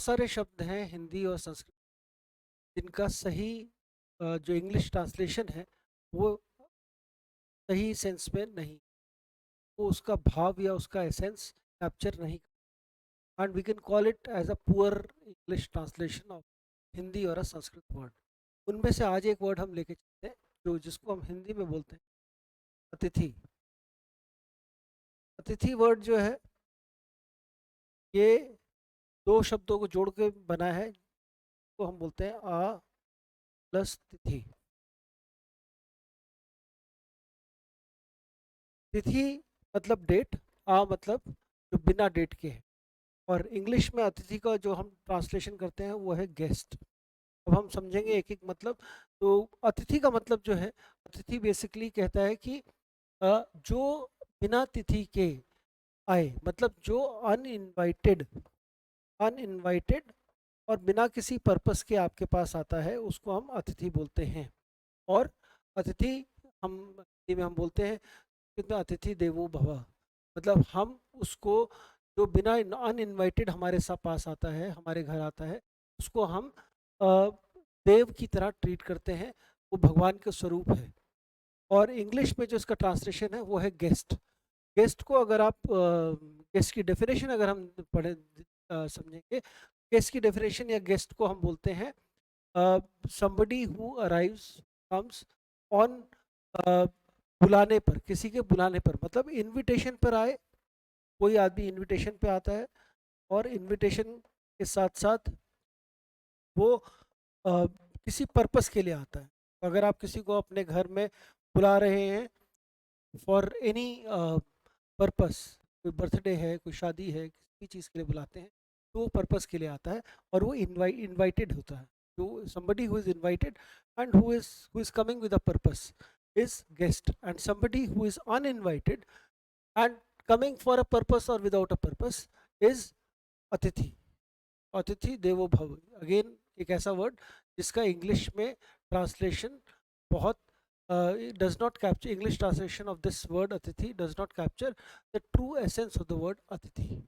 सारे शब्द हैं हिंदी और संस्कृत जिनका सही जो इंग्लिश ट्रांसलेशन है वो सही सेंस में नहीं, वो उसका भाव या उसका एसेंस कैप्चर नहीं, and we can call it as a poor English translation of Hindi और अ संस्कृत वर्ड। उनमें से आज एक वर्ड हम लेके चलते हैं जो जिसको हम हिंदी में बोलते हैं अतिथि। अतिथि वर्ड जो है ये दो शब्दों को जोड़ के बना है, तो हम बोलते हैं आ प्लस तिथि। तिथि मतलब डेट, आ मतलब जो बिना डेट के है। और इंग्लिश में अतिथि का जो हम ट्रांसलेशन करते हैं वो है गेस्ट। अब हम समझेंगे एक एक मतलब। तो अतिथि का मतलब जो है, अतिथि बेसिकली कहता है कि जो बिना तिथि के आए, मतलब जो अनइनवाइटेड अनइनवाइटेड और बिना किसी पर्पस के आपके पास आता है उसको हम अतिथि बोलते हैं। और अतिथि हम हिंदी में हम बोलते हैं कितना अतिथि देवो भव, मतलब हम उसको जो बिना अनइनवाइटेड हमारे साथ पास आता है, हमारे घर आता है, उसको हम देव की तरह ट्रीट करते हैं। वो भगवान का स्वरूप है। और इंग्लिश में जो इसका ट्रांसलेशन है वो है गेस्ट। गेस्ट को अगर आप गेस्ट की डेफिनेशन अगर हम पढ़े समझेंगे, गेस्ट की डेफिनेशन या गेस्ट को हम बोलते हैं somebody who arrives comes on बुलाने पर, किसी के बुलाने पर, मतलब इनविटेशन पर आए। कोई आदमी इनविटेशन पे आता है और इनविटेशन के साथ साथ वो किसी पर्पस के लिए आता है। अगर आप किसी को अपने घर में बुला रहे हैं फॉर एनी पर्पस, कोई बर्थडे है, कोई शादी है, किसी चीज़ के लिए बुलाते हैं, तो वो पर्पस के लिए आता है और वो इनवाइटेड होता है। तो somebody who is invited and who is coming with a purpose is guest, and somebody who is uninvited and coming for a purpose or without a purpose is अतिथि। अतिथि देवो भव, अगेन एक ऐसा वर्ड जिसका इंग्लिश में translation बहुत does not capture, English translation of this word अतिथि does not capture the true essence of the word अतिथि।